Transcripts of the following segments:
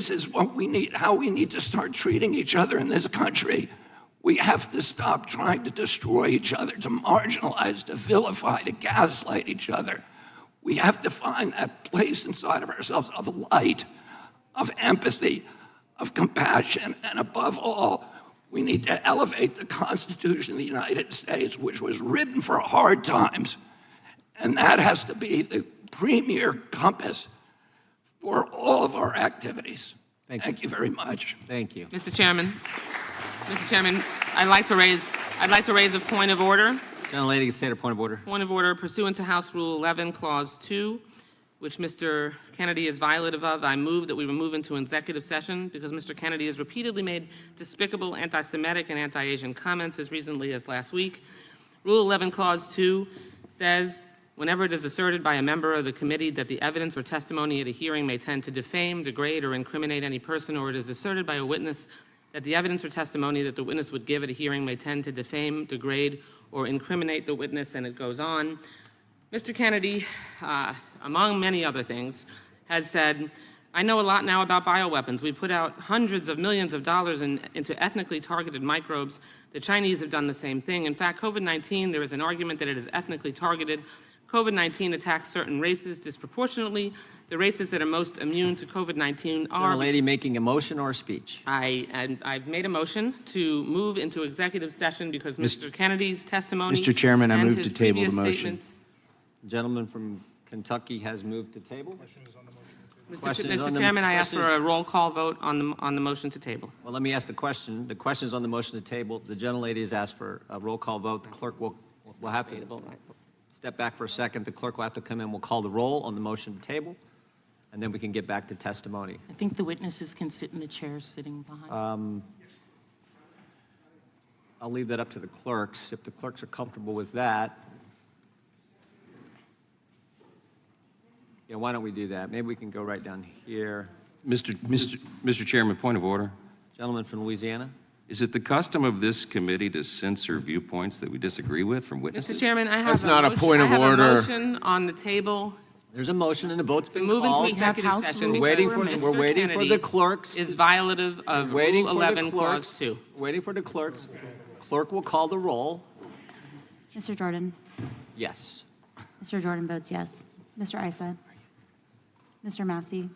this is what we need, how we need to start treating each other in this country. We have to stop trying to destroy each other, to marginalize, to vilify, to gaslight each other. We have to find that place inside of ourselves of light, of empathy, of compassion, and above all, we need to elevate the Constitution of the United States, which was written for hard times, and that has to be the premier compass for all of our activities. Thank you very much. Thank you. Mr. Chairman, I'd like to raise a point of order. Gentlelady can state a point of order. Point of order pursuant to House Rule 11, Clause 2, which Mr. Kennedy is violative of. I move that we move into executive session because Mr. Kennedy has repeatedly made despicable anti-Semitic and anti-Asian comments as recently as last week. Rule 11, Clause 2 says, whenever it is asserted by a member of the committee that the evidence or testimony at a hearing may tend to defame, degrade, or incriminate any person, or it is asserted by a witness that the evidence or testimony that the witness would give at a hearing may tend to defame, degrade, or incriminate the witness, and it goes on. Mr. Kennedy, among many other things, has said, I know a lot now about bioweapons. We put out hundreds of millions of dollars into ethnically targeted microbes. The Chinese have done the same thing. In fact, COVID-19, there is an argument that it is ethnically targeted. COVID-19 attacks certain races disproportionately. The races that are most immune to COVID-19 are... Gentlelady making a motion or a speech? I've made a motion to move into executive session because Mr. Kennedy's testimony... Mr. Chairman, I and move his to table the previous motion. statements- The gentleman from Kentucky has moved to table. Mr. Chairman, I ask for a roll call vote on the motion to table. Well, let me ask the question. The question is on the motion to table. The gentlelady has asked for a roll call vote. The clerk will have to step back for a second. The clerk will have to come in. We'll call the roll on the motion to table, and then we can get back to testimony. I think the witnesses can sit in the chairs sitting behind. I'll leave that up to the clerks. If the clerks are comfortable with that, yeah, why don't we do that? Maybe we can go right down here. Mr. Chairman, point of order. Gentleman from Louisiana. Is it the custom of this committee to censor viewpoints that we disagree with from witnesses? Mr. Chairman, I have That's not a motion- point of I have order. a motion on the table There's a motion and the vote's to been move into called. executive House session rules. because We're Mr. waiting for Kennedy the clerks. is violative of Waiting Rule for the 11, Clause clerks. 2. Waiting for the clerks. Clerk will call the roll. Mr. Jordan. Yes. Mr. Jordan votes yes. Mr. Issa. Mr. Massey.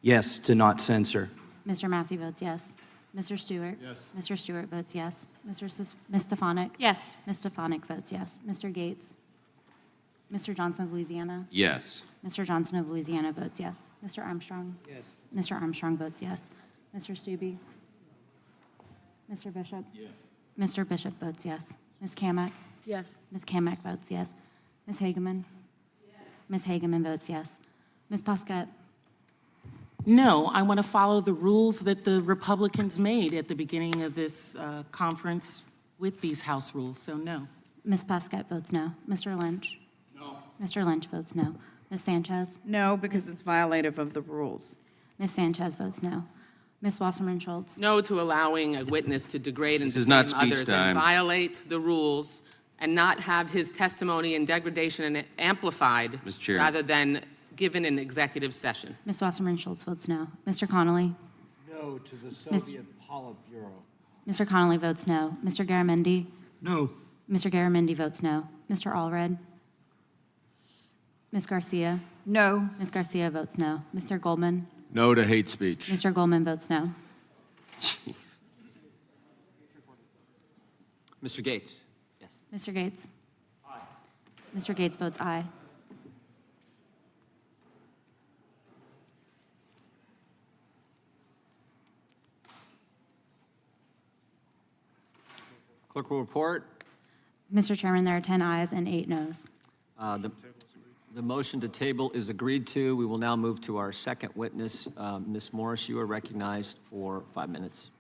Yes, to not censor. Mr. Massey votes yes. Mr. Stewart. Yes. Mr. Stewart votes yes. Ms. Stefanik. Yes. Ms. Stefanik votes yes. Mr. Gates. Mr. Johnson of Louisiana. Yes. Mr. Johnson of Louisiana votes yes. Mr. Armstrong. Yes. Mr. Armstrong votes yes. Mr. Stubbe. Mr. Bishop. Yes. Mr. Bishop votes yes. Ms. Kamak. Yes. Ms. Kamak votes yes. Ms. Hageman. Yes. Ms. Hageman votes yes. Ms. Pasquette. No, I want to follow the rules that the Republicans made at the beginning of this conference with these House rules, so no. Ms. Pasquette votes no. Mr. Lynch. No. Mr. Lynch votes no. Ms. Sanchez. No, because it's violative of the rules. Ms. Sanchez votes no. Ms. Wasserman Schultz. No to allowing a witness to degrade and This is not defame speech others time. and violate the rules and not have his testimony and degradation amplified Mr. Chair. rather than given in executive session. Ms. Wasserman Schultz votes no. Mr. Connolly. No to the Soviet Politburo. Mr. Connolly votes no. Mr. Garamendi. No. Mr. Garamendi votes no. Mr. Allred. Ms. Garcia. No. Ms. Garcia votes no. Mr. Goldman. No to hate speech. Mr. Goldman votes no. Jeez. Mr. Gates. Yes. Mr. Gates. Aye. Mr. Gates votes aye. Clerk will report. Mr. Chairman, there are 10 ayes and 8 noes. The motion to table is agreed to. We will now move to our second witness. Ms. Morris, you are recognized for 5 minutes.